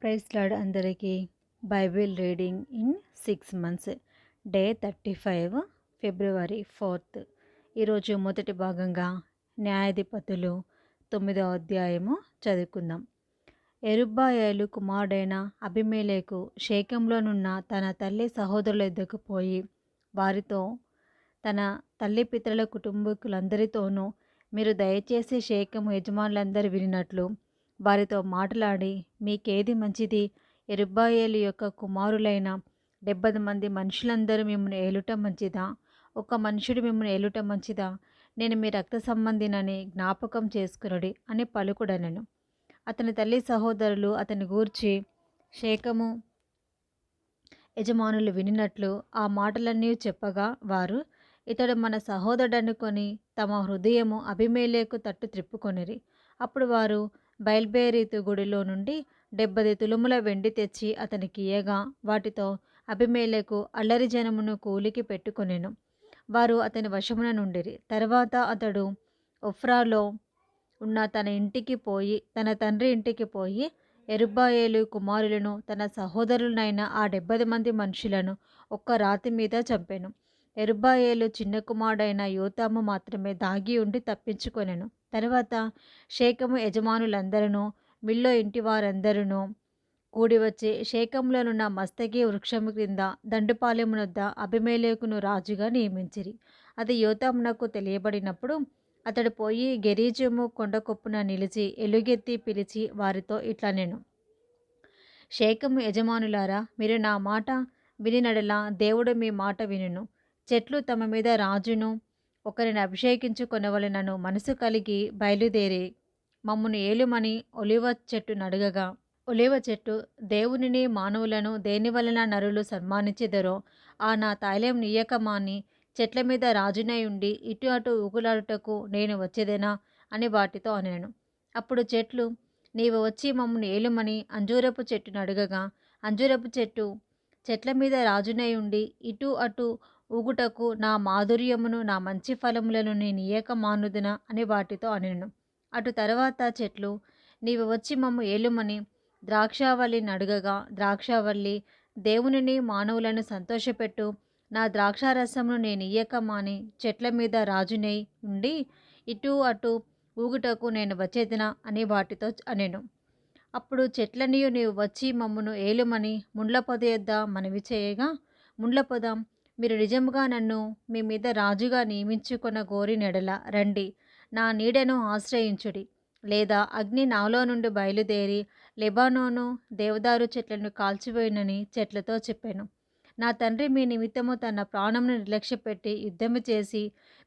Praise lord అందరికీ. Bible reading in 6 months, day 35, ఫిబ్రవరి 4. ఈరోజు మొదటి భాగంగా న్యాయాధిపతులు 9వ అధ్యాయము చదువుకుందాం. యెరుబ్బయలు కుమారుడైన అబీమెలెకు షేకెంలోనున్న తన తల్లి సహోదరుల యొద్దకు పోయి వారితో, తన తల్లి పితరుల కుటుంబీకులందరితోనూ మీరు దయచేసి షేకెము యజమానులందరూ వినినట్లు వారితో మాట్లాడి, మీకేది మంచిది? యెరుబ్బయలు యొక్క కుమారులైన 70 మంది మనుషులందరూ మిమ్మల్ని ఏలుట మంచిదా? ఒక మనుషుడు మిమ్మల్ని ఏలుట మంచిదా? నేను మీ రక్త సంబంధినని జ్ఞాపకం చేసుకునుడి అని పలుకుడనెను. అతని తల్లి సహోదరులు అతని గూర్చి షేకెము యజమానులు వినినట్లు ఆ మాటలన్నీ చెప్పగా, వారు, ఇతడు మన సహోదరుడనుకొని తమ హృదయము అబీమెలెకు తట్టు త్రిప్పుకొనిరి. అప్పుడు వారు బయల్బెరీతు గుడిలో నుండి 70 తులముల వెండి తెచ్చి అతనికి ఇయ్యగా, వాటితో అబీమెలెకు అల్లరి జనమును కూలికి పెట్టుకొనెను. వారు అతని వశమున నుండిరి. తర్వాత అతడు ఒఫ్రాలో ఉన్న తన తండ్రి ఇంటికి పోయి యెరుబ్బయలు కుమారులను తన సహోదరులనైన ఆ 70 మంది మనుషులను ఒక్క రాతి మీద చంపెను. యెరుబ్బయలు చిన్న కుమారుడైన యోతాము మాత్రమే దాగి ఉండి తప్పించుకొనెను. తర్వాత షేకెము యజమానులందరూ మిల్లో ఇంటి వారందరూ కూడివచ్చి షేకెంలోనున్న మస్తకి వృక్షము క్రింద దండుపాలెమునొద్ద అబీమెలెకును రాజుగా నియమించిరి. అది యోతామునకు తెలియబడినప్పుడు అతడు పోయి గెరిజీము కొండ కొప్పున నిలిచి ఎలుగెత్తి పిలిచి వారితో ఇట్లనెను, షేకెము యజమానులారా, మీరు నా మాట వినినడలా దేవుడు మీ మాట వినును. చెట్లు తమ మీద రాజును ఒకరిని అభిషేకించుకొనవలెనను మనసు కలిగి బయలుదేరి మమ్మును ఏలుమని ఒలీవ చెట్టును అడగగా, ఒలీవ చెట్టు, దేవునిని మానవులను దేనివలన నరులు సన్మానించెదరో ఆ నా తైలం నీయక మాని చెట్ల మీద రాజునై ఉండి ఇటు అటు ఊగులాడుటకు నేను వచ్చేదేనా అని వాటితో అనెను. అప్పుడు చెట్లు, నీవు వచ్చి మమ్మును ఏలుమని అంజూరపు చెట్టును అడగగా, అంజూరపు చెట్టు, చెట్ల మీద రాజునై ఉండి ఇటు అటు ఊగుటకు నా మాధుర్యమును నా మంచి ఫలములను నేను ఇయ్యక మానుదునా అని వాటితో అనెను. అటు తర్వాత చెట్లు, నీవు వచ్చి మమ్ము ఏలుమని ద్రాక్షావల్లిని అడగగా, ద్రాక్షావల్లి, దేవునిని మానవులను సంతోషపెట్టు నా ద్రాక్షారసమును నేను ఇయ్యక మాని చెట్ల మీద రాజునై ఉండి ఇటు అటు ఊగుటకు నేను వచ్చేదినా అని వాటితో అనెను. అప్పుడు చెట్లనియు నీవు వచ్చి మమ్మును ఏలుమని ముండ్ల పొద యొద్ద మనవి చేయగా, ముండ్ల పొద, మీరు నిజముగా నన్ను మీ మీద రాజుగా నియమించుకొన గోరినెడల రండి, నా నీడను ఆశ్రయించుడి, లేదా అగ్ని నాలో నుండి బయలుదేరి లెబానోను దేవదారు చెట్లను కాల్చివేయునని చెట్లతో చెప్పాను. నా తండ్రి మీ నిమిత్తము తన ప్రాణమును నిర్లక్ష్యపెట్టి యుద్ధము చేసి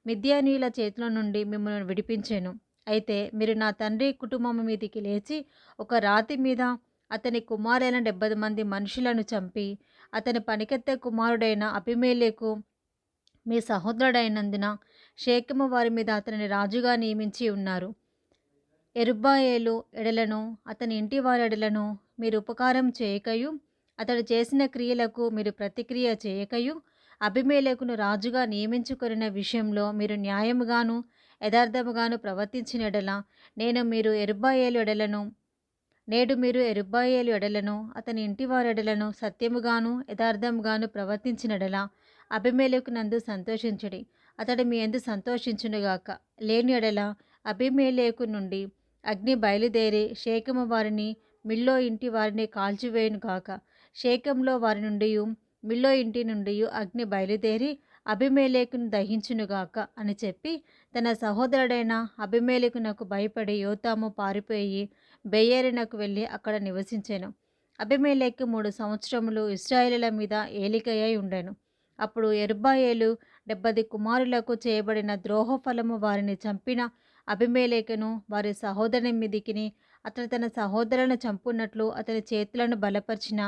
మిద్యానీయుల చేతిలో నుండి మిమ్మల్ని విడిపించెను. అయితే మీరు నా తండ్రి కుటుంబము మీదికి లేచి ఒక రాతి మీద అతని కుమారులైన 70 మంది మనుషులను చంపి అతని పనికెత్తే కుమారుడైన అబీమెలెకు మీ సహోదరుడైనందున షేకెము వారి మీద అతనిని రాజుగా నియమించి ఉన్నారు. యెరుబ్బయలు ఎడలను అతని ఇంటి వారి ఎడలను మీరు ఉపకారం చేయకయు అతడు చేసిన క్రియలకు మీరు ప్రతిక్రియ చేయకయు అబీమెలెకును రాజుగా నియమించుకొనిన విషయంలో మీరు న్యాయముగాను యథార్థముగాను ప్రవర్తించిన ఎడల నేడు మీరు యెరుబ్బయలు ఎడలను అతని ఇంటి వారి ఎడలను సత్యముగాను యథార్థముగాను ప్రవర్తించినడలా అబీమెలెకు నందు సంతోషించుడి, అతడు మీ యందు సంతోషించునుగాక. లేని ఎడల అబీమెలెకు నుండి అగ్ని బయలుదేరి షేకెము వారిని మిల్లో ఇంటి వారిని కాల్చివేయును గాక. షేకెంలో వారి నుండి మిల్లో ఇంటి నుండి అగ్ని బయలుదేరి అబీమెలెకును దహించునుగాక అని చెప్పి తన సహోదరుడైన అబీమెలెకునకు భయపడి యోతాము పారిపోయి బెయేరునకు వెళ్ళి అక్కడ నివసించెను. అబీమెలెకు 3 సంవత్సరములు ఇశ్రాయేలీయుల మీద ఏలికయై ఉండెను. అప్పుడు యెరుబ్బయలు 70 కుమారులకు చేయబడిన ద్రోహఫలము వారిని చంపిన అబీమెలెకును వారి సహోదరుని మీదికిని అతను తన సహోదరులను చంపునట్లు అతని చేతులను బలపరిచిన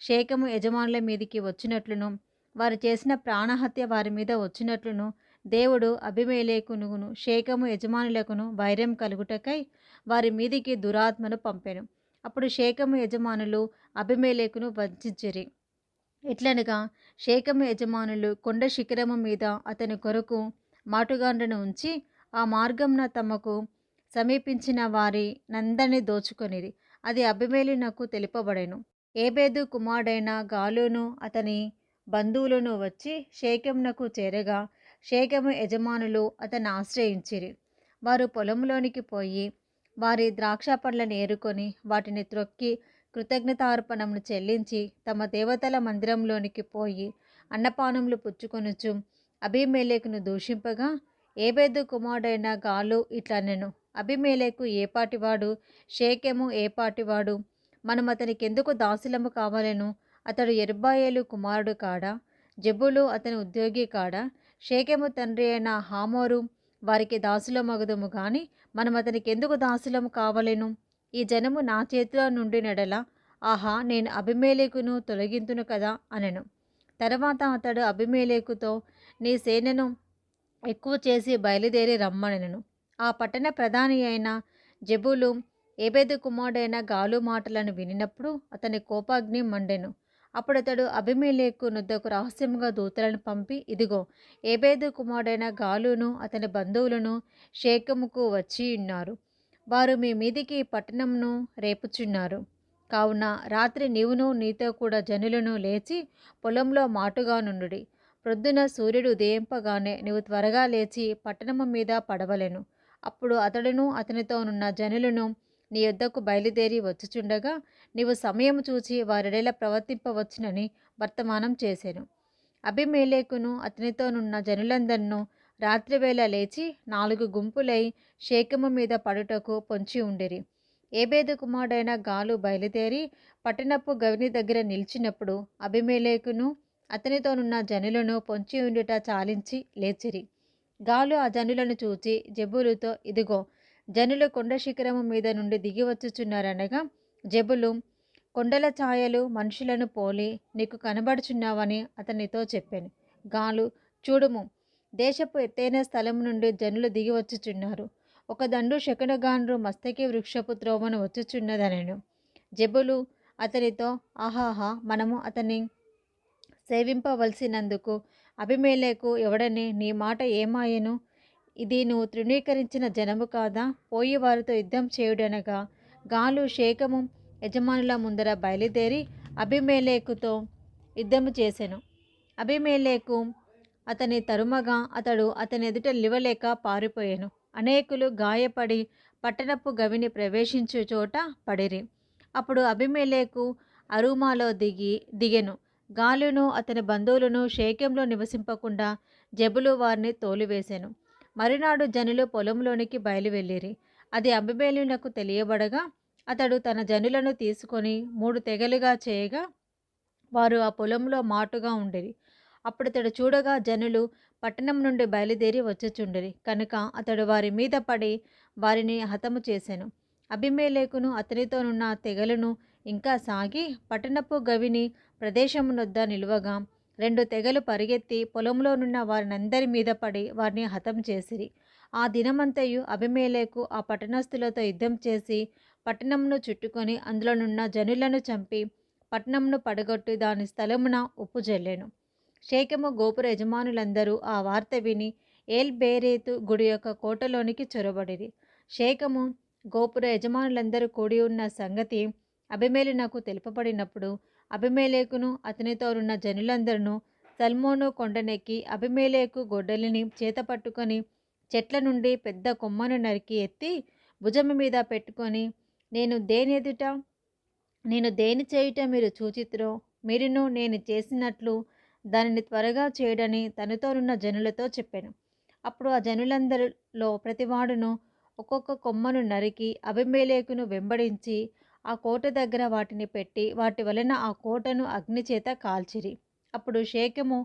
షేకెము యజమానుల మీదికి వచ్చినట్లును వారు చేసిన ప్రాణహత్య వారి మీద వచ్చినట్లును దేవుడు అబీమెలెకును షేకెము యజమానులకును వైరం కలుగుటకై వారి మీదికి దురాత్మను పంపెను. అప్పుడు షేకెము యజమానులు అబీమెలెకును వంచిరి. ఎట్లనగా, షేకెము యజమానులు కొండ శిఖరము మీద అతని కొరకు మాటుగాండ్రను ఉంచి ఆ మార్గమున తమకు సమీపించిన వారి నందరిని దోచుకొనిరి. అది అబీమెలెకునకు తెలుపబడెను. ఏబేదు కుమారుడైన గాలును అతని బంధువులను వచ్చి షేకెమునకు చేరగా షేకెము యజమానులు అతన్ని ఆశ్రయించిరి. వారు పొలంలోనికి పోయి వారి ద్రాక్ష పండ్లను ఏరుకొని వాటిని త్రొక్కి కృతజ్ఞతార్పణములు చెల్లించి తమ దేవతల మందిరంలోనికి పోయి అన్నపానములు పుచ్చుకొనుచు అబీమెలెకును దూషింపగా ఏబేదు కుమారుడైన గాలు ఇట్లనెను, అబీమెలెకు ఏపాటివాడు, షేకెము ఏపాటివాడు, మనం అతనికెందుకు దాసులము కావలెను? అతడు యెరుబ్బయలు కుమారుడు కాడా? జెబులు అతని ఉద్యోగి కాడా? షేకెము తండ్రి అయిన హమోరు వారికి దాసులమగుదుము గాని మనం అతనికెందుకు దాసులము కావలెను? ఈ జనము నా చేతిలో నుండినెడల ఆహా, నేను అబీమెలెకును తొలగింతును కదా అనెను. తర్వాత అతడు అబీమెలెకుతో నీ సేనను ఎక్కువ చేసి బయలుదేరి రమ్మనెను. ఆ పట్టణ ప్రధాని అయిన జెబులు ఏబేదు కుమారుడైన గాలు మాటలను వినినప్పుడు అతని కోపాగ్ని మండెను. అప్పుడతడు అబీమెలెకు నొద్దకు రహస్యముగా దూతలను పంపి, ఇదిగో, ఏబేదు కుమారుడైన గాలును అతని బంధువులను షేకెముకు వచ్చియున్నారు. వారు మీ మీదికి పట్టణమును రేపుచున్నారు. కావున రాత్రి నీవును నీతో కూడా జనులను లేచి పొలంలో మాటుగా నుండుడి. ప్రొద్దున సూర్యుడు ఉదయింపగానే నీవు త్వరగా లేచి పట్టణము మీద పడవలెను. అప్పుడు అతడును అతనితోనున్న జనులను నీ యొద్దకు బయలుదేరి వచ్చుచుండగా నీవు సమయము చూచి వారెడల ప్రవర్తింపవచ్చునని వర్తమానం చేసెను. అబీమెలెకును అతనితోనున్న జనులందరినూ రాత్రివేళ లేచి 4 గుంపులై షేకెము మీద పడుటకు పొంచి ఉండిరి. ఏబేదు కుమారుడైన గాలు బయలుదేరి పట్టణపు గవిని దగ్గర నిలిచినప్పుడు అబీమెలెకును అతనితోనున్న జనులను పొంచి ఉండుట చాలించి లేచిరి. గాలు ఆ జనులను చూచి జెబులుతో, ఇదిగో, జనులు కొండ శిఖరము మీద నుండి దిగివచ్చుచున్నారనగా జెబులు, కొండల ఛాయలు మనుషులను పోలి నీకు కనబడుచున్నావని అతనితో చెప్పాను. గాలు, చూడుము, దేశపు ఎత్తైన స్థలము నుండి జనులు దిగివచ్చుచున్నారు. ఒక దండు శకునగాండ్రు మస్తకి వృక్షపు త్రోవను వచ్చుచున్నదనెను. జెబులు అతనితో, ఆహాహా, మనము అతన్ని సేవింపవలసినందుకు అబీమెలెకు ఎవడని నీ మాట ఏమాయెను? ఇది నువ్వు తృణీకరించిన జనము కాదా? పోయి వారితో యుద్ధం చేయుడనగా గాలు షేకెము యజమానుల ముందర బయలుదేరి అబీమెలెకుతో యుద్ధము చేసెను. అబీమెలెకు అతని తరుమగా అతడు అతని ఎదుట నిలువలేక పారిపోయెను. అనేకులు గాయపడి పట్టణపు గవిని ప్రవేశించు చోట పడిరి. అప్పుడు అబీమెలెకు అరుమాలో దిగెను. గాలును అతని బంధువులను షేకెంలో నివసింపకుండా జెబులు వారిని తోలివేసెను. మరునాడు జనులు పొలంలోనికి బయలువెళ్ళిరి. అది అబీమెలెకునకు తెలియబడగా అతడు తన జనులను తీసుకొని 3 తెగలుగా చేయగా వారు ఆ పొలంలో మాటుగా ఉండిరి. అప్పుడతడు చూడగా జనులు పట్టణం నుండి బయలుదేరి వచ్చుచుండిరి కనుక అతడు వారి మీద పడి వారిని హతము చేసెను. అబీమెలెకును అతనితోనున్న తెగలను ఇంకా సాగి పట్టణపు గవిని ప్రదేశమునొద్ద నిలువగా 2 తెగలు పరిగెత్తి పొలంలోనున్న వారినందరి మీద పడి వారిని హతం చేసిరి. ఆ దినమంతయు అబీమెలెకు ఆ పట్టణస్థులతో యుద్ధం చేసి పట్టణమును చుట్టుకొని అందులోనున్న జనులను చంపి పట్టణమును పడగొట్టి దాని స్థలమున ఉప్పు జల్లెను. షేకెము గోపుర యజమానులందరూ ఆ వార్త విని ఏల్ బేరేతు గుడి యొక్క కోటలోనికి చొరబడిరి. షేకెము గోపుర యజమానులందరూ కూడి ఉన్న సంగతి అబీమెలెకునకు తెలుపబడినప్పుడు అబీమెలెకును అతనితోనున్న జనులందరూ సల్మోను కొండనెక్కి అబీమెలెకు గొడ్డలిని చేతపట్టుకొని చెట్ల నుండి పెద్ద కొమ్మను నరికి ఎత్తి భుజము మీద పెట్టుకొని నేను దేని చేయుట మీరు చూచితిరో మీరును నేను చేసినట్లు దానిని త్వరగా చేయడని తనతోనున్న జనులతో చెప్పాను. అప్పుడు ఆ జనులందరిలో ప్రతివాడును ఒక్కొక్క కొమ్మను నరికి అబీమెలెకును వెంబడించి ఆ కోట దగ్గర వాటిని పెట్టి వాటి వలన ఆ కోటను అగ్నిచేత కాల్చిరి. అప్పుడు షేకెము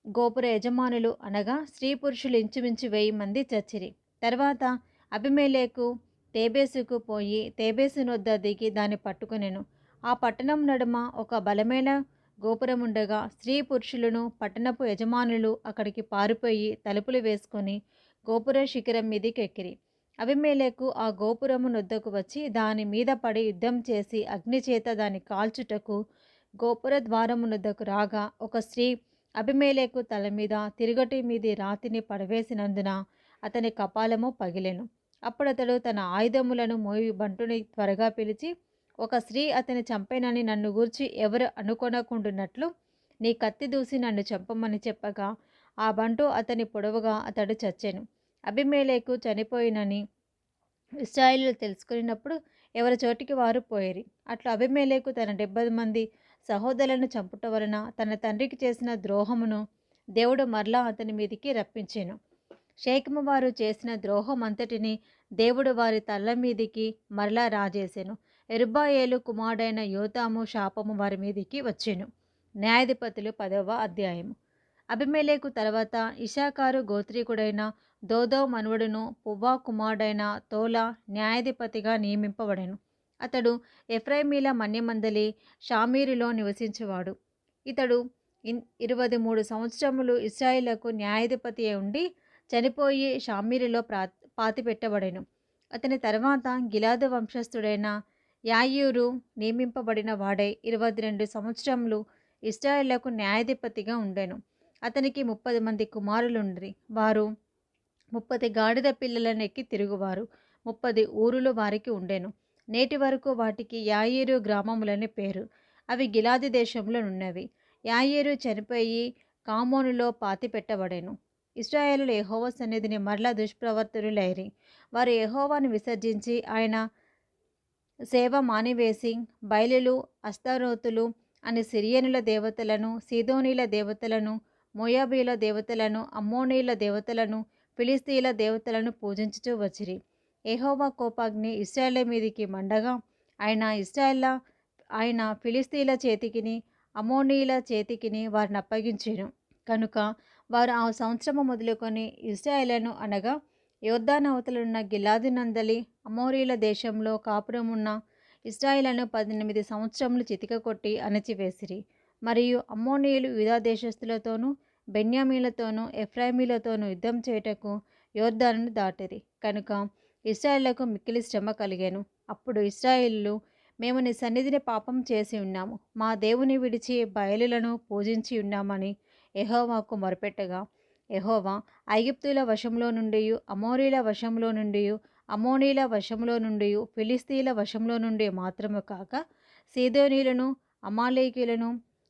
గోపుర యజమానులు అనగా స్త్రీ పురుషులు ఇంచుమించు 1000 మంది చచ్చిరి. తర్వాత అబీమెలెకు తేబేసుకు పోయి తేబేసునొద్ద దిగి దాన్ని పట్టుకొనెను. ఆ పట్టణం నడుమ ఒక బలమైన గోపురముండగా స్త్రీ పురుషులను పట్టణపు యజమానులు అక్కడికి పారిపోయి తలుపులు వేసుకొని గోపుర శిఖరం మీదికి ఎక్కిరి. అబీమెలెకు ఆ గోపురమునొద్దకు వచ్చి దాని మీద పడి యుద్ధం చేసి అగ్నిచేత దాన్ని కాల్చుటకు గోపుర ద్వారమునొద్దకు రాగా ఒక స్త్రీ అబీమెలెకు తల మీద తిరుగటి మీది రాతిని పడవేసినందున అతని కపాలము పగిలెను. అప్పుడతడు తన ఆయుధములను మోయి బంటుని త్వరగా పిలిచి, ఒక స్త్రీ అతని చంపేనని నన్ను గూర్చి ఎవరు అనుకొనకుండునట్లు నీ కత్తి దూసి నన్ను చంపమని చెప్పగా, ఆ బంటు అతని పొడవగా అతడు చచ్చెను. అబీమెలెకు చనిపోయినని ఇశ్రాయేలీయులు తెలుసుకొనినప్పుడు ఎవరి చోటికి వారు పోయిరి. అట్లా అబీమెలెకు తన 70 మంది సహోదరులను చంపుట వలన తన తండ్రికి చేసిన ద్రోహమును దేవుడు మరలా అతని మీదికి రప్పించెను. షేకెము వారు చేసిన ద్రోహం అంతటిని దేవుడు వారి తలల మీదికి మరలా రాజేసెను. యెరుబ్బయలు కుమారుడైన యోతాము శాపము వారి మీదికి వచ్చెను. న్యాయాధిపతులు 10వ అధ్యాయము. అబీమెలెకు తర్వాత ఇశ్శాఖారు గోత్రీకుడైన దోదో మనువడును పువ్వా కుమారుడైన తోలా న్యాయాధిపతిగా నియమింపబడెను. అతడు ఎఫ్రాయిమీల మన్యమందలి షామీరులో నివసించేవాడు. ఇతడు 23 సంవత్సరములు ఇశ్రాయేలుకు న్యాయాధిపతి ఉండి చనిపోయి షామీరులో పాతిపెట్టబడెను. అతని తర్వాత గిలాదు వంశస్థుడైన యాయీరు నియమింపబడిన వాడై 22 సంవత్సరములు ఇశ్రాయేలుకు న్యాయాధిపతిగా ఉండెను. అతనికి 30 మంది కుమారులుండిరి. వారు 30 గాడిద పిల్లలను ఎక్కి తిరుగువారు. 30 ఊరులు వారికి ఉండెను. నేటి వరకు వాటికి యాయీరు గ్రామములని పేరు. అవి గిలాదు దేశంలో నున్నవి. యాయీరు చనిపోయి కామోనులో పాతిపెట్టబడెను. ఇశ్రాయేలులు యెహోవా సన్నిధిని మరలా దుష్ప్రవర్తనులైరి. వారు యెహోవాను విసర్జించి ఆయన సేవ మానివేసి బయలులు, అస్తారోతులు అని సిరియనుల దేవతలను, సీదోనీల దేవతలను, మోయాబీల దేవతలను, అమ్మోనీల దేవతలను, ఫిలిస్తీయుల దేవతలను పూజించుచూ వచ్చిరి. యెహోవా కోపాగ్ని ఇశ్రాయేలు మీదికి మండగా ఆయన ఫిలిస్తీయుల చేతికిని అమ్మోనీయుల చేతికిని వారిని అప్పగించెను. కనుక వారు ఆ సంవత్సరము మొదలుకొని ఇశ్రాయేలును అనగా యొర్దాను అవతలున్న గిలాదు నందలి అమోరీల దేశంలో కాపురమున్న ఇశ్రాయేలును 18 సంవత్సరములు చితికకొట్టి అణచివేసిరి. మరియు అమ్మోనీయులు యూదా దేశస్థులతోనూ బెన్యామీలతోనూ ఎఫ్రాయిమీలతోనూ యుద్ధం చేయుటకు యొర్దానును దాటిరి. కనుక ఇశ్రాయేలుకు మిక్కిలి శ్రమ కలిగెను. అప్పుడు ఇశ్రాయేలీయులు, మేము నీ సన్నిధిని పాపం చేసి ఉన్నాము, మా దేవుని విడిచి బయలులను పూజించి ఉన్నామని యెహోవాకు మొరపెట్టగా, యెహోవా ఐగుప్తీయుల వశంలో నుండి, అమోరీల వశంలో నుండి, అమ్మోనీయుల వశంలో నుండి, ఫిలిస్తీయుల వశంలో నుండి మాత్రము కాక సీదోనీయులను, అమాలేకీయులను,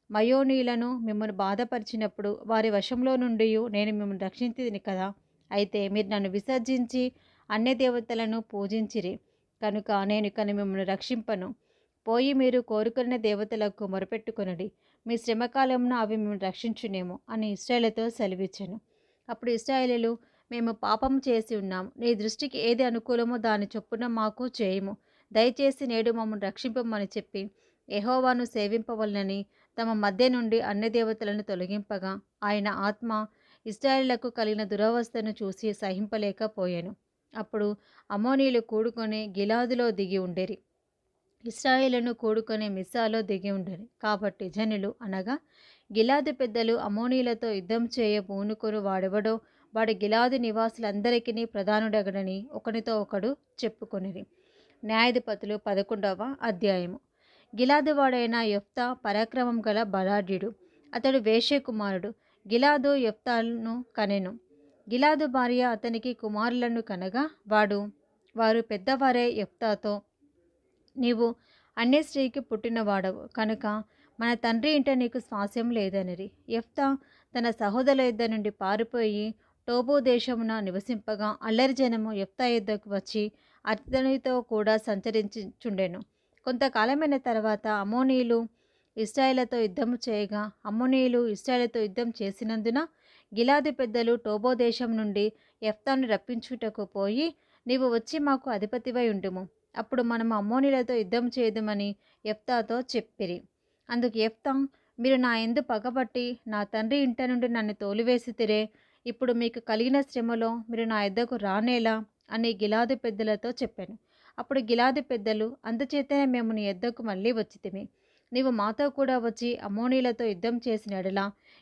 మయోనీయులను మిమ్మల్ని బాధపరిచినప్పుడు వారి వశంలో నుండి నేను మిమ్మల్ని రక్షించితిని కదా. అయితే మీరు నన్ను విసర్జించి అన్య దేవతలను పూజించిరి కనుక నేను ఇక మిమ్మల్ని రక్షింపను. పోయి మీరు కోరుకున్న దేవతలకు మొరపెట్టుకొనుడి, మీ శ్రమకాలమున అవి మిమ్మల్ని రక్షించునేమో అని ఇశ్రాయేలుతో సెలవిచ్చెను. అప్పుడు ఇశ్రాయేలీయులు, మేము పాపం చేసి ఉన్నాము, నీ దృష్టికి ఏది అనుకూలమో దాని చొప్పున మాకు చేయము, దయచేసి నేడు మమ్మల్ని రక్షింపమని చెప్పి యెహోవాను సేవింపవలనని తమ మధ్య నుండి అన్య దేవతలను తొలగింపగా, ఆయన ఆత్మ ఇశ్రాయేలులకు కలిగిన దురవస్థను చూసి సహింపలేకపోయాను. అప్పుడు అమ్మోనీయులు కూడుకొని గిలాదులో దిగి ఉండేరి, ఇశ్రాయేలును కూడుకొని మిస్సాలో దిగి ఉండేరి. కాబట్టి జనులు అనగా గిలాదు పెద్దలు అమ్మోనీయులతో యుద్ధం చేయ పూనుకొని వాడెవడో వాడు గిలాదు నివాసులందరికీ ప్రధానుడగడని ఒకనితో ఒకడు చెప్పుకొనిరి. న్యాయాధిపతులు 11వ అధ్యాయము. గిలాదు వాడైన యెఫ్తా పరాక్రమం గల బలాఢ్యుడు. అతడు వేశ్య కుమారుడు. గిలాదు యెఫ్తాను కనెను. గిలాదు భార్య అతనికి కుమారులను కనగా వారు పెద్దవారే యెఫ్తాతో, నీవు అన్య స్త్రీకి పుట్టినవాడవు కనుక మన తండ్రి ఇంట నీకు స్వాస్యం లేదనిరి. యెఫ్తా తన సహోదరుల యుద్ధ నుండి పారిపోయి టోబు దేశమున నివసింపగా అల్లరి జనము యెఫ్తా యుద్ధకు వచ్చి అతనితో కూడా సంచరించుచుండెను. కొంతకాలమైన తర్వాత అమ్మోనీయులు ఇశ్రాయేలుతో యుద్ధము చేయగా అమ్మోనీయులు ఇశ్రాయేలుతో యుద్ధం చేసినందున గిలాదు పెద్దలు టోబో దేశం నుండి యెఫ్తాను రప్పించుటకు పోయి, నీవు వచ్చి మాకు అధిపతివై ఉండుము, అప్పుడు మనము అమ్మోనీయులతో యుద్ధం చేయుదుమని యెఫ్తాతో చెప్పిరి. అందుకు యెఫ్తా, మీరు నా యందు పగబట్టి నా తండ్రి ఇంట నుండి నన్ను తోలివేసితిరే, ఇప్పుడు మీకు కలిగిన శ్రమలో మీరు నా యొద్దకు రానేలా అని గిలాదు పెద్దలతో చెప్పాను. అప్పుడు గిలాదు పెద్దలు, అందుచేతనే మేము నీ యొద్దకు మళ్ళీ వచ్చితిమి, నీవు మాతో కూడా వచ్చి అమ్మోనీయులతో యుద్ధం చేసిన ఎడల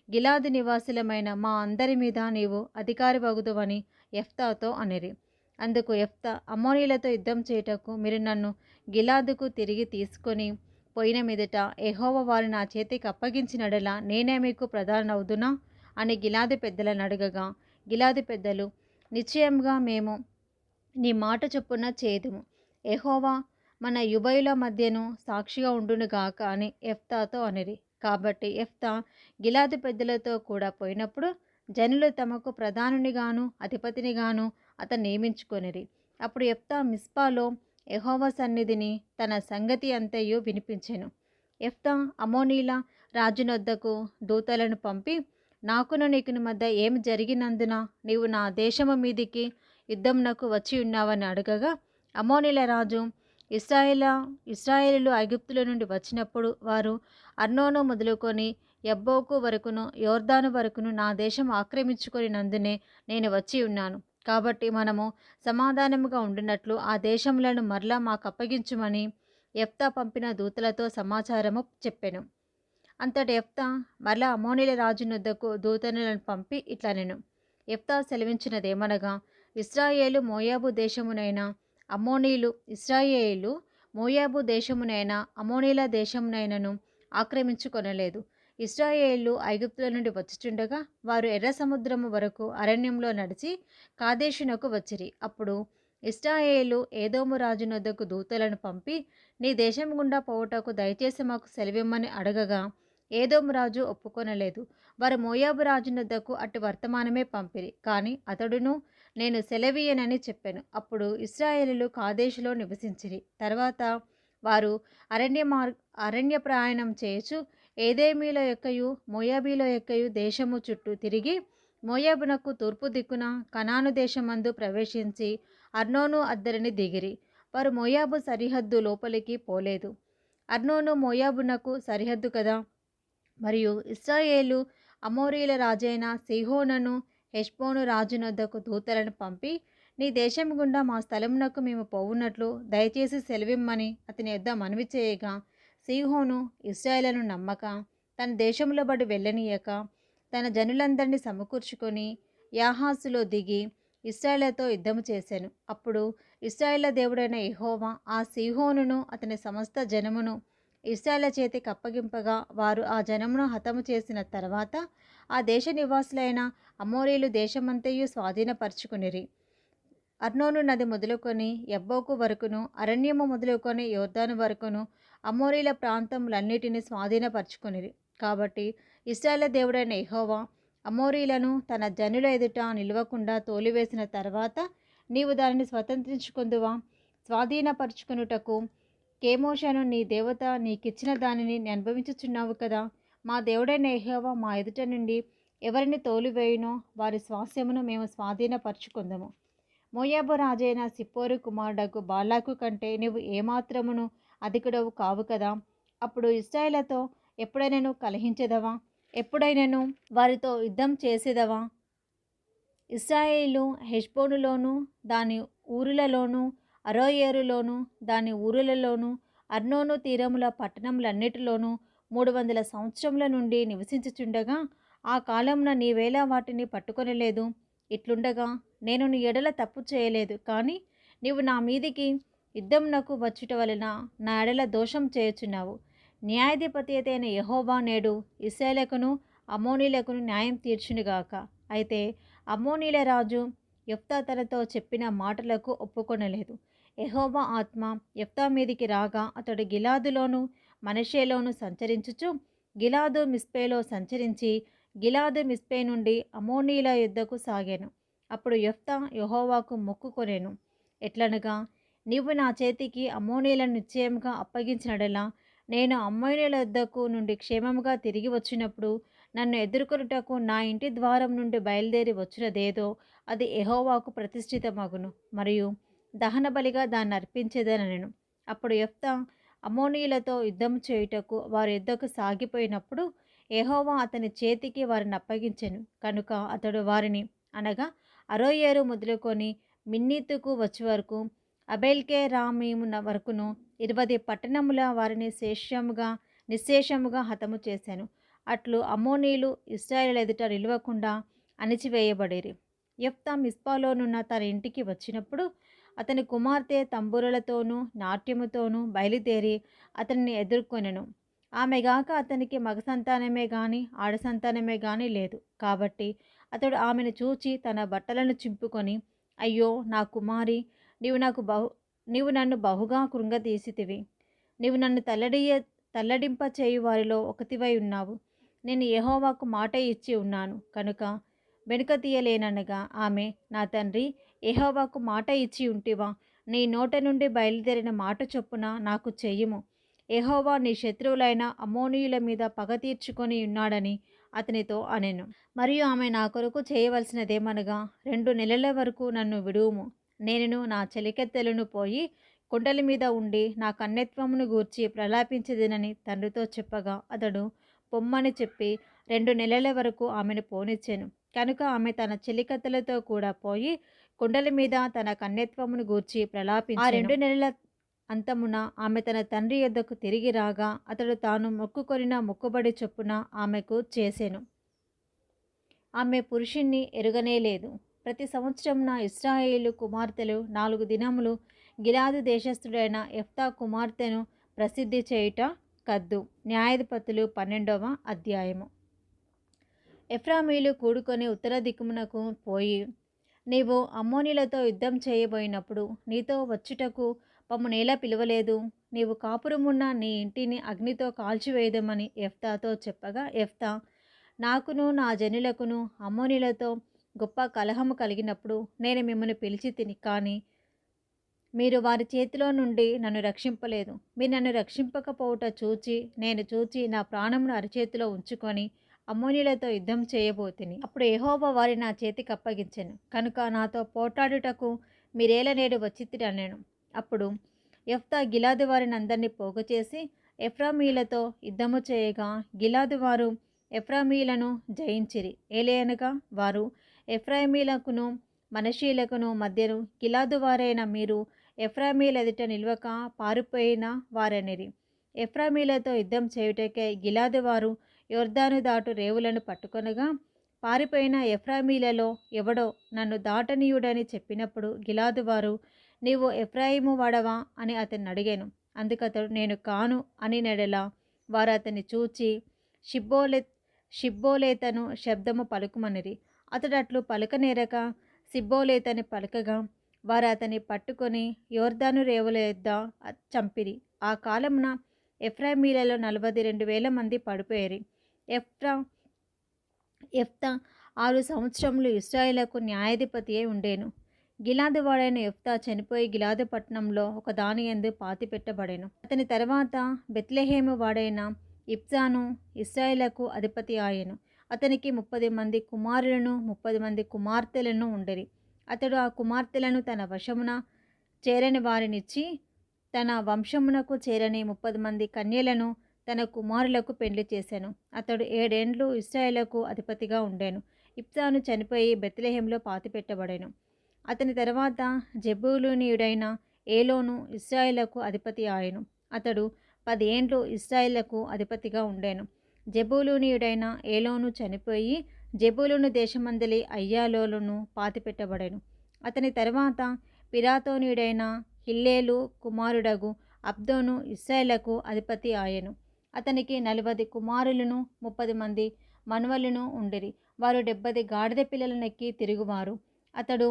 గిలాదు నివాసులమైన మా అందరి మీద నీవు అధికారి వగుదువని యెఫ్తాతో అనిరి. అందుకు యెఫ్తా, అమ్మోనీయులతో యుద్ధం చేయుటకు మీరు నన్ను గిలాదుకు తిరిగి తీసుకొని పోయిన మీదట యెహోవా వారిని నా చేతికి అప్పగించినడలా నేనే మీకు ప్రధానవుదునా అని గిలాదు పెద్దలను అడగగా, గిలాదు పెద్దలు, నిశ్చయంగా మేము నీ మాట చొప్పున చేదుము. యెహోవా మన యుబయుల మధ్యను సాక్షిగా ఉండునుగాక అని యెఫ్తాతో అనిరి. కాబట్టి యెఫ్తా గిలాదు పెద్దలతో కూడా పోయినప్పుడు జనులు తమకు ప్రధానునిగాను అధిపతినిగాను అతన్ని నియమించుకొనిరి. అప్పుడు యెఫ్తా మిస్పాలో యెహోవా సన్నిధిని తన సంగతి అంతయు వినిపించెను. యెఫ్తా అమ్మోనీయుల రాజునొద్దకు దూతలను పంపి, నాకును నీకును మధ్య ఏమి జరిగినందున నీవు నా దేశము మీదికి యుద్ధమునకు వచ్చి ఉన్నావని అడగగా, అమ్మోనీయుల రాజు ఇశ్రాయేలీయులు ఐగుప్తులో నుండి వచ్చినప్పుడు వారు అర్నోను మొదలుకొని యబ్బోకు వరకును యోర్దాను వరకును నా దేశం ఆక్రమించుకొనినందునే నేను వచ్చి ఉన్నాను. కాబట్టి మనము సమాధానముగా ఉండినట్లు ఆ దేశములను మరలా మాకు అప్పగించుమని యెఫ్తా పంపిన దూతలతో సమాచారము చెప్పెను. అంతటి యెఫ్తా మరలా అమ్మోనీయుల రాజునొద్దకు దూతలను పంపి ఇట్లనెను. యెఫ్తా సెలవించినదేమనగా, ఇశ్రాయేలు మోయాబు దేశమునైన అమ్మోనీయుల దేశమునైనను ఆక్రమించుకొనలేదు. ఇశ్రాయేలు ఐగుప్తుల నుండి వచ్చుచుండగా వారు ఎర్ర సముద్రము వరకు అరణ్యంలో నడిచి కాదేషునకు వచ్చిరి. అప్పుడు ఇశ్రాయేలు ఏదోము రాజునొద్దకు దూతలను పంపి, నీ దేశం గుండా పోవుటకు దయచేసి మాకు సెలవిమ్మని అడగగా, ఏదోము రాజు ఒప్పుకొనలేదు. వారు మోయాబు రాజునొద్దకు అట్టి వర్తమానమే పంపిరి. కానీ అతడును నేను సెలవీయనని చెప్పెను. అప్పుడు ఇశ్రాయేలీయులు కాదేషులో నివసించిరి. తర్వాత వారు అరణ్య ప్రయాణం చేయుచు ఏదోమీయుల యొక్కయు మోయాబీల యొక్కయు దేశము చుట్టూ తిరిగి మోయాబునకు తూర్పు దిక్కున కనాను దేశమందు ప్రవేశించి అర్నోను అద్దరిని దిగిరి. వారు మోయాబు సరిహద్దు లోపలికి పోలేదు. అర్నోను మోయాబునకు సరిహద్దు కదా. మరియు ఇశ్రాయేలు అమోరీల రాజైన సీహోనును హెష్బోను రాజునొద్దకు దూతలను పంపి, నీ దేశం గుండా మా స్థలమునకు మేము పోవున్నట్లు దయచేసి సెలవిమ్మని అతని యొద్ద మనవి చేయగా, సీహోను ఇశ్రాయేలును నమ్మక తన దేశంలో బడి వెళ్ళనీయక తన జనులందరినీ సమకూర్చుకొని యాహాసులో దిగి ఇశ్రాయేలుతో యుద్ధము చేశాను. అప్పుడు ఇశ్రాయేలు దేవుడైన యెహోవా ఆ సీహోనును అతని సమస్త జనమును ఇశ్రాయేలు చేతికి అప్పగింపగా వారు ఆ జనమును హతము చేసిన తర్వాత ఆ దేశ నివాసులైన అమోరీలు దేశమంతయు స్వాధీనపరుచుకునిరి. అర్నోను నది మొదలుకొని యబ్బోకు వరకును అరణ్యము మొదలుకొని యోర్దాను వరకును అమోరీల ప్రాంతములన్నిటినీ స్వాధీనపరుచుకునిరి. కాబట్టి ఇశ్రాయేలు దేవుడైన యెహోవా అమోరీలను తన జనుల ఎదుట నిలవకుండా తోలివేసిన తర్వాత నీవు దానిని స్వతంత్రించుకొందువా? స్వాధీనపరుచుకొనుటకు కేమోషను నీ దేవత నీకిచ్చిన దానిని అనుభవించుచున్నావు కదా. మా దేవుడైన యెహోవా మా ఎదుట నుండి ఎవరిని తోలివేయునో వారి స్వాస్యమును మేము స్వాధీనపరుచుకుందాము. మోయాబు రాజైన సిప్పోరు కుమారుడగు బాలాకు కంటే నీవు ఏమాత్రమును అధికుడవు కావు కదా. అప్పుడు ఇశ్రాయేలుతో ఎప్పుడైనాను కలహించెదవా? ఎప్పుడైనాను వారితో యుద్ధం చేసేదవా? ఇశ్రాయేలు హెష్బోనులోను దాని ఊరులలోను అరోయేరులోను దాని ఊరులలోను అర్నోను తీరముల పట్టణములన్నిటిలోనూ 300 సంవత్సరముల నుండి నివసించుచుండగా ఆ కాలమున నీవేళ వాటిని పట్టుకొనలేదు. ఇట్లుండగా నేను నీ ఎడల తప్పు చేయలేదు, కానీ నీవు నా మీదికి యుద్ధమునకు వచ్చుట వలన నా ఎడల దోషం చేయుచున్నావు. న్యాయాధిపతి అయిన యెహోవా నేడు ఇశ్రాయేలుకును అమ్మోనీయులకును న్యాయం తీర్చునుగాక. అయితే అమ్మోనీయుల రాజు యెఫ్తా తనతో చెప్పిన మాటలకు ఒప్పుకొనలేదు. యెహోవా ఆత్మ యెఫ్తా మీదికి రాగా అతడు గిలాదులోను మనష్షేలోను సంచరించుచు గిలాదు మిస్పేలో సంచరించి గిలాదు మిస్పే నుండి అమ్మోనీయుల యుద్ధకు సాగాను. అప్పుడు యెఫ్తా యెహోవాకు మొక్కుకొనెను. ఎట్లనగా, నీవు నా చేతికి అమ్మోనీయులను నిశ్చయముగా అప్పగించినడలా నేను అమ్మోనీయుల యుద్ధకు నుండి క్షేమముగా తిరిగి వచ్చినప్పుడు నన్ను ఎదుర్కొనుటకు నా ఇంటి ద్వారం నుండి బయలుదేరి వచ్చినదేదో అది యెహోవాకు ప్రతిష్ఠితమగును, మరియు దహన బలిగా దాన్ని అర్పించేదనెను. అప్పుడు యెఫ్తా అమ్మోనీయులతో యుద్ధం చేయుటకు వారి యుద్ధకు సాగిపోయినప్పుడు యెహోవా అతని చేతికి వారిని అప్పగించెను. కనుక అతడు వారిని, అనగా అరోయేరు మొదలుకొని మిన్నీతుకు వచ్చే వరకు అబేల్కేరామీము వరకును 20 పట్టణముల వారిని నిశ్శేషముగా హతము చేశాను. అట్లు అమ్మోనీయులు ఇశ్రాయేలు ఎదుట నిలవకుండా అణిచివేయబడిరి. యెఫ్తా మిస్పాలోనున్న తన ఇంటికి వచ్చినప్పుడు అతని కుమార్తె తంబురలతోనూ నాట్యముతోనూ బయలుదేరి అతనిని ఎదుర్కొనెను. ఆమెగాక అతనికి మగ సంతానమే గాని ఆడ సంతానమే గాని లేదు. కాబట్టి అతడు ఆమెను చూచి తన బట్టలను చింపుకొని, అయ్యో నా కుమారి, నీవు నాకు బహు నీవు నన్ను బహుగా కృంగతీసితివి. నీవు నన్ను తల్లడింప చేయు వారిలో ఒకతివై ఉన్నావు. నేను యెహోవాకు మాట ఇచ్చి ఉన్నాను కనుక వెనుక తీయలేననగా ఆమె, నా తండ్రి, యెహోవాకు మాట ఇచ్చి ఉంటివా? నీ నోట నుండి బయలుదేరిన మాట చొప్పున నాకు చెయ్యుము. యెహోవా నీ శత్రువులైన అమ్మోనీయుల మీద పగ తీర్చుకొని ఉన్నాడని అతనితో అనెను. మరియు ఆమె నా కొరకు చేయవలసినదేమనగా 2 నెలల వరకు నన్ను విడువుము. నేనును నా చెలికత్తెలను పోయి కుండల మీద ఉండి నా కన్యత్వమును గూర్చి ప్రలాపించదనని తండ్రితో చెప్పగా అతడు పొమ్మని చెప్పి 2 నెలల వరకు ఆమెను పోనిచ్చెను. కనుక ఆమె తన చెలికత్తెలతో కూడా పోయి కుండల మీద తన కన్యత్వమును గూర్చి ప్రలాపించెను. ఆ 2 నెలల అంతమున ఆమె తన తండ్రి యొద్దకు తిరిగి రాగా అతడు తాను మొక్కుకొనిన మొక్కుబడి చొప్పున ఆమెకు చేసెను. ఆమె పురుషుణ్ణి ఎరుగనేలేదు. ప్రతి సంవత్సరమున ఇశ్రాయేలు కుమార్తెలు 4 దినములు గిలాదు దేశస్థుడైన యెఫ్తా కుమార్తెను ప్రసిద్ధి చేయుట కద్దు. న్యాయాధిపతులు 12వ అధ్యాయము. ఎఫ్రామీయులు కూడుకొని ఉత్తర దిక్కుమునకు పోయి, నీవు అమ్మోనీయులతో యుద్ధం చేయబోయినప్పుడు నీతో వచ్చుటకు మమ్మునేలా పిలువలేదు? నీవు కాపురమున్న నీ ఇంటిని అగ్నితో కాల్చివేయదమని యెఫ్తాతో చెప్పగా యెఫ్తా, నాకును నా జనులకును అమ్మోనీయులతో గొప్ప కలహము కలిగినప్పుడు నేను మిమ్మల్ని పిలిచి తిని, కానీ మీరు వారి చేతిలో నుండి నన్ను రక్షింపలేదు. మీరు నన్ను రక్షింపకపోవుట నేను చూచి నా ప్రాణమును అరిచేతిలో ఉంచుకొని అమ్మోనీయులతో యుద్ధం చేయబోతిని. అప్పుడు యెహోవా వారి నా చేతికి అప్పగించెను. కనుక నాతో పోట్లాడుటకు మీరేల నేడు వచ్చితిరి అనెను. అప్పుడు యెఫ్తా గిలాదు వారిని అందరినీ పోగుచేసి ఎఫ్రామీయులతో యుద్ధము చేయగా గిలాదు వారు ఎఫ్రామీయులను జయించిరి. ఏలయనగా వారు ఎఫ్రామీయులకును మనష్షీయులకును మధ్యను గిలాదు వారైన మీరు ఎఫ్రామీయుల ఎదుట నిలువక పారిపోయిన వారనిరి. ఎఫ్రామీయులతో యుద్ధం చేయుటకై గిలాదు వారు యొర్దాను దాటు రేవులను పట్టుకొనగా పారిపోయిన ఎఫ్రామీయులలో ఎవడో నన్ను దాటనీయుడని చెప్పినప్పుడు గిలాదు వారు, నీవు ఎఫ్రాయిము వాడవా అని అతన్ని అడిగాను. అందుకతడు నేను కాను అని నెడల వారు అతన్ని చూచి షిబ్బోలేతను శబ్దము పలుకుమనిరి. అతడు అట్లు పలుకనేరక సిబ్బోలేతని పలుకగా వారు అతన్ని పట్టుకొని యోర్దాను రేవుల యొద్ద చంపిరి. ఆ కాలమున ఎఫ్రామీయులలో 42,000 మంది పడిపోయిరి. యెఫ్తా 6 సంవత్సరములు ఇశ్రాయేలుకు న్యాయాధిపతి అయి ఉండెను. గిలాదు వాడైన యెఫ్తా చనిపోయి గిలాదు పట్టణంలో ఒక దాని యందు పాతిపెట్టబడెను. అతని తర్వాత బెత్లెహేము వాడైన ఇబ్జాను ఇశ్రాయేలుకు అధిపతి ఆయెను. అతనికి 30 మంది కుమారులను 30 మంది కుమార్తెలను ఉండెరి. అతడు ఆ కుమార్తెలను తన వశమున చేరని వారినిచ్చి తన వంశమునకు చేరని 30 మంది కన్యలను తన కుమారులకు పెండ్లి చేశాను. అతడు 7 ఏండ్లు ఇశ్రాయేలుకు అధిపతిగా ఉండెను. ఇబ్జాను చనిపోయి బెత్లెహేములో పాతిపెట్టబడెను. అతని తర్వాత జెబూలూనీయుడైన ఏలోను ఇశ్రాయేలుకు అధిపతి ఆయెను. అతడు 10 ఏండ్లు ఇశ్రాయేలుకు అధిపతిగా ఉండెను. జెబూలూనీయుడైన ఏలోను చనిపోయి జెబూలూను దేశమందలి అయ్యాలోలును పాతిపెట్టబడెను. అతని తర్వాత పిరాతోనీయుడైన హిల్లేలు కుమారుడగు అబ్దోను ఇశ్రాయేలుకు అధిపతి ఆయెను. అతనికి 40 కుమారులను 30 మంది మనుమలును ఉండిరి. వారు 70 గాడిద పిల్లలనెక్కి తిరుగువారు. అతడు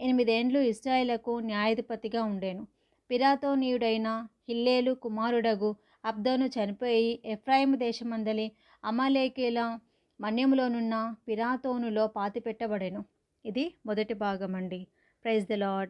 8 ఏండ్లు ఇశ్రాయేలుకు న్యాయాధిపతిగా ఉండెను. పిరాతోనీయుడైన హిల్లేలు కుమారుడగు అబ్దోను చనిపోయి ఎఫ్రాయిము దేశమందలి అమాలేకీయుల మన్యములోనున్న పిరాతోనులో పాతిపెట్టబడెను. ఇది మొదటి భాగమండి. Praise the lord.